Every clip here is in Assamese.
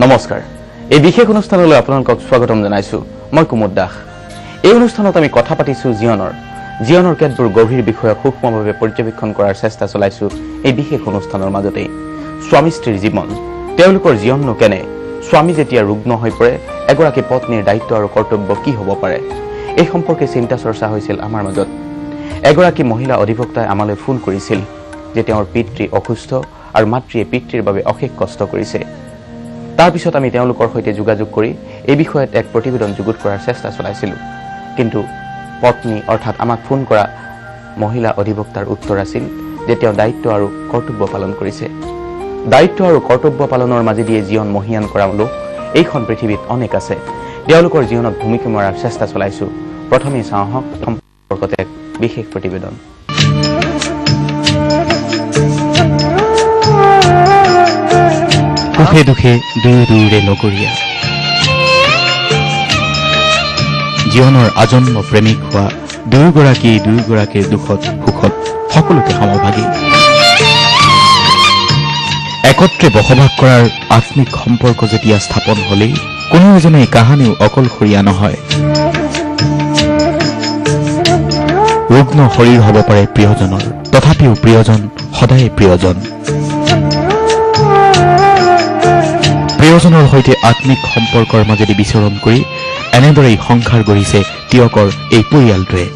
নমস্কাৰ এই বিশেষ অনুষ্ঠানলৈ আপোনালোকক স্বাগতম জনাইছো মই কুমুদ দাস এই অনুষ্ঠানত আমি কথা পাতিছো জীয়নৰ কেতবোৰ গভীৰ বিষয়ক সূক্ষ্মভাৱে পৰ্যবেক্ষণ কৰাৰ চেষ্টা চলাইছো এই বিশেষ অনুষ্ঠানৰ মাজতে স্বামী স্ত্ৰীৰ জীৱন তেওঁলোকৰ জীৱননো কেনে স্বামী যেতিয়া ৰুগ্ন হৈ পৰে এগৰাকী পত্নীৰ দায়িত্ব আৰু কৰ্তব্য কি হ'ব পাৰে এই সম্পৰ্কে চিন্তা চৰ্চা হৈছিল আমাৰ মাজত এগৰাকী মহিলা অধিবক্তাই আমালৈ ফোন কৰিছিল যে তেওঁৰ পিতৃ অসুস্থ আৰু মাতৃয়ে পিতৃৰ বাবে অশেষ কষ্ট কৰিছে তাৰ পিছত আমি তেওঁলোকৰ সৈতে যোগাযোগ কৰি এই বিষয়ত এক প্ৰতিবেদন যুগুত কৰাৰ চেষ্টা চলাইছিলো কিন্তু পত্নী অৰ্থাৎ আমাক ফোন কৰা মহিলা অধিবক্তাৰ উত্তৰ আছিল যে তেওঁ দায়িত্ব আৰু কৰ্তব্য পালন কৰিছে দায়িত্ব আৰু কৰ্তব্য পালনৰ মাজেদি জীৱন মহিয়ান কৰা লোক এইখন পৃথিৱীত অনেক আছে তেওঁলোকৰ জীৱনত ভূমিকা মৰাৰ চেষ্টা চলাইছো প্ৰথমে চাওঁহক সম্পৰ্কত এক বিশেষ প্ৰতিবেদন সুখে দুখে দুয়োৰে লগৰীয়া জীৱনৰ আজন্ম প্ৰেমিক হোৱা দুয়োগৰাকীৰ দুখত সুখত সকলোতে সমভাগী একত্ৰে বসবাস কৰাৰ আত্মিক সম্পৰ্ক যেতিয়া স্থাপন হলেই কোনো এজনে কাহানিও অকলশৰীয়া নহয় ৰুগ্ন শৰীৰ হ'ব পাৰে প্ৰিয়জনৰ তথাপিও প্ৰিয়জন সদায় প্ৰিয়জনৰ সৈতে আত্মিক সম্পৰ্কৰ মাজেদি বিচৰণ কৰি এনেদৰেই সংসাৰ গঢ়িছে তিয়কৰ এই পৰিয়ালটোৱে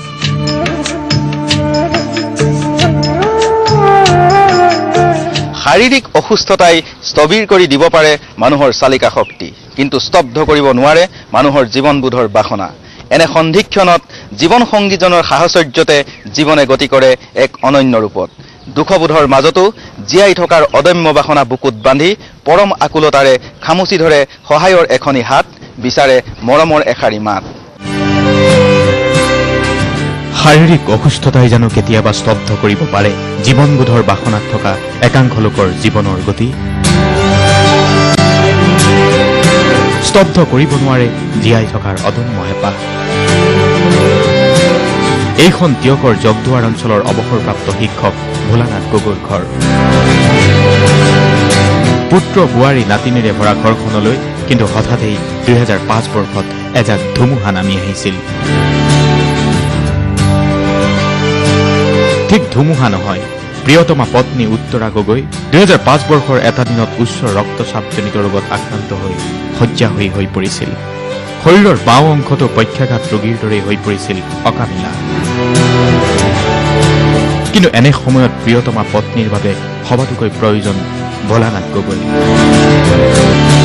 শাৰীৰিক অসুস্থতাই স্থবিৰ কৰি দিব পাৰে মানুহৰ চালিকা শক্তি কিন্তু স্তব্ধ কৰিব নোৱাৰে মানুহৰ জীৱনবোধৰ বাসনা এনে সন্ধিক্ষণত জীৱন সংগীজনৰ সাহচৰ্যতে জীৱনে গতি কৰে এক অনন্য ৰূপত দুখবোধৰ মাজতো জীয়াই থকাৰ অদম্য বাসনা বুকুত বান্ধি পৰম আকুলতাৰে খামুচি ধৰে সহায়ৰ এখনি হাত বিচাৰে মৰমৰ এষাৰি মাত শাৰীৰিক অসুস্থতাই জানো কেতিয়াবা স্তব্ধ কৰিব পাৰে জীৱনবোধৰ বাসনাত থকা একাংশ লোকৰ জীৱনৰ গতি স্তব্ধ কৰিব নোৱাৰে জীয়াই থকাৰ অদম্য হেঁপাহ এইখন তিয়কৰ জগদুৱাৰ অঞ্চলৰ অৱসৰপ্ৰাপ্ত শিক্ষক ভোলানাথ গগৈৰ ঘৰ পুত্ৰ বোৱাৰী নাতিনীৰে ভৰা ঘৰখনলৈ কিন্তু হঠাতেই 2005 বৰ্ষত এজাক ধুমুহা নামি আহিছিল ঠিক ধুমুহা নহয় প্ৰিয়তমা পত্নী উত্তৰা গগৈ 2005 বৰ্ষৰ এটা দিনত উচ্চ ৰক্তচাপজনিত ৰোগত আক্ৰান্ত হৈ শয্যা হৈ পৰিছিল শৰীৰৰ বাওঁ অংশটো পক্ষাঘাত ৰোগীৰ দৰে হৈ পৰিছিল অকামিলা কিন্তু এনে সময়ত প্ৰিয়তমা পত্নীৰ বাবে সবাতোকৈ প্ৰয়োজন ভোলানাথ গগৈ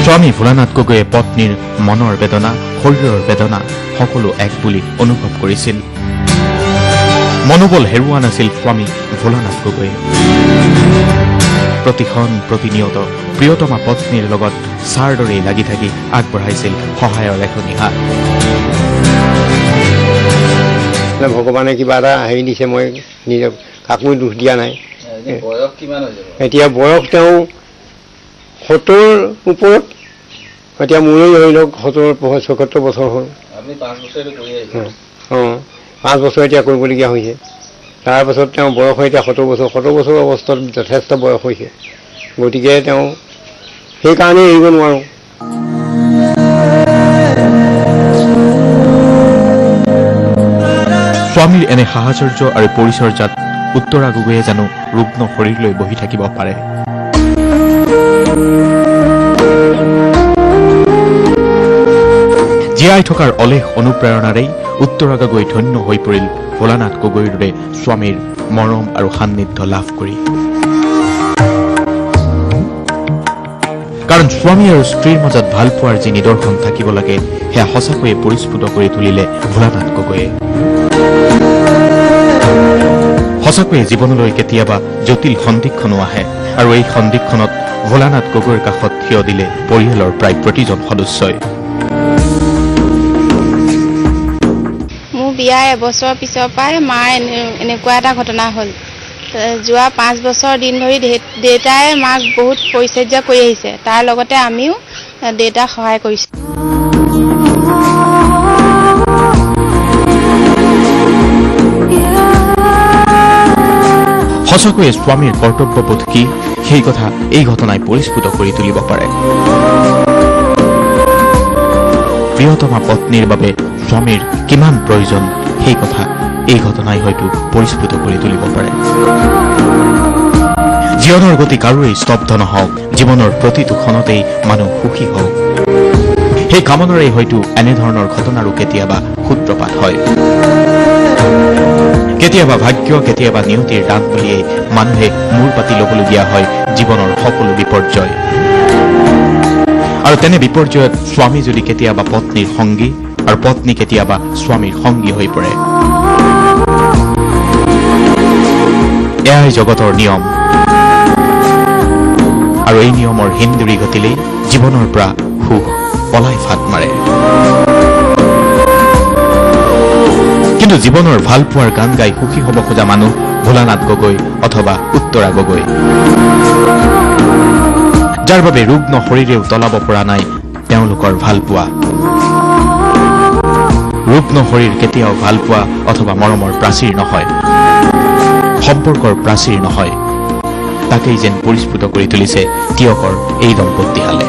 স্বামী ভোলানাথ গগৈয়ে পত্নীৰ মনৰ বেদনা শৰীৰৰ বেদনা সকলো এক বুলি অনুভৱ কৰিছিল মনোবল হেৰুওৱা নাছিল স্বামী ভোলানাথ গগৈয়ে প্ৰতিনিয়ত প্ৰিয়তমা পত্নীৰ লগত ছাৰ দৰেই লাগি থাকি আগবঢ়াইছিল সহায়ৰ এখনি হাত ভগৱানে কিবা এটা হেৰি দিছে মই নিজক কাকো দোষ দিয়া নাই এতিয়া বয়স তেওঁ 70 ওপৰত এতিয়া মোলৈ ধৰি লওক 70-74 বছৰ হ'ল 5 বছৰ এতিয়া কৰিবলগীয়া হৈছে তাৰপাছত তেওঁ বয়স এতিয়া 70 বছৰ অৱস্থাত যথেষ্ট বয়স হৈছে গতিকে তেওঁ সেইকাৰণে এৰিব নোৱাৰোঁ স্বামীৰ এনে সাহচৰ্য আৰু পৰিচৰ্যাত উত্তৰা গগৈয়ে জানো ৰুগ্ন শৰীৰলৈ বহি থাকিব পাৰে জীয়াই থকাৰ অলেখ অনুপ্ৰেৰণাৰেই উত্তৰা গগৈ ধন্য হৈ পৰিল ভোলানাথ গগৈৰ দৰে স্বামীৰ মৰম আৰু সান্নিধ্য লাভ কৰি কাৰণ স্বামী আৰু স্ত্ৰীৰ মাজত ভাল পোৱাৰ যি নিদৰ্শন থাকিব লাগে সেয়া সঁচাকৈয়ে পৰিস্ফুট কৰি তুলিলে ভোলানাথ গগৈয়ে সঁচাকৈয়ে জীৱনলৈ কেতিয়াবা জটিল সন্দিক্ষণো আহে আৰু এই সন্দিক্ষণত ভোলানাথ গগৈৰ কাষত থিয় দিলে পৰিয়ালৰ প্ৰায় প্ৰতিজন সদস্যই বিয়া এবছৰ পিছৰ পৰাই মাৰ এনেকুৱা এটা ঘটনা হ'ল যোৱা 5 বছৰ দিন ধৰি দেউতাই মাক বহুত পৰিচৰ্যা কৰি আহিছে তাৰ লগতে আমিও দেউতাক সহায় কৰিছোঁ সঁচাকৈয়ে স্বামীৰ কৰ্তব্যবোধ কি সেই কথা এই ঘটনাই পৰিস্ফুট কৰি তুলিব পাৰে প্ৰিয়তমা পত্নীৰ বাবে স্বামীৰ কিমান প্ৰয়োজন সেই কথা এই ঘটনাই হয়তো পৰিস্ফুট কৰি তুলিব পাৰে। জীৱনৰ গতি কাৰোৱেই স্তব্ধ নহওক, জীৱনৰ প্ৰতিটো ক্ষণতেই মানুহ সুখী হওক, সেই কামনাৰেই হয়তো এনেধৰণৰ ঘটনাৰো কেতিয়াবা সূত্ৰপাত হয়। কেতিয়াবা ভাগ্য, কেতিয়াবা নিয়তিৰ দান বুলিয়েই মানুহে মূৰ পাতি ল'বলগীয়া হয় জীৱনৰ সকলো বিপৰ্যয়। আৰু তেনে বিপৰ্যয়ত স্বামী যদি কেতিয়াবা পত্নীৰ সংগী আৰু পত্নী কেতিয়াবা স্বামীৰ সংগী হৈ পৰে, এয়াই জগতৰ নিয়ম। আৰু এই নিয়মৰ হিন্দুৰি গতিলেই জীৱনৰ পৰা সুখ পলাই ফাট মাৰে। কিন্তু জীৱনৰ ভাল পোৱাৰ গান গাই সুখী হ'ব খোজা মানুহ ভোলানাথ গগৈ অথবা উত্তৰা গগৈ, যাৰ বাবে ৰুগ্ন শৰীৰেও তলাব পৰা নাই তেওঁলোকৰ ভাল পোৱা। ৰুগ্ন শৰীৰ কেতিয়াও ভাল পোৱা অথবা মৰমৰ প্ৰাচীৰ নহয়, সম্পৰ্কৰ প্ৰাচীৰ নহয়। তাকেই যেন পৰিস্ফুট কৰি তুলিছে তিয়কৰ এই দম্পতীহালে।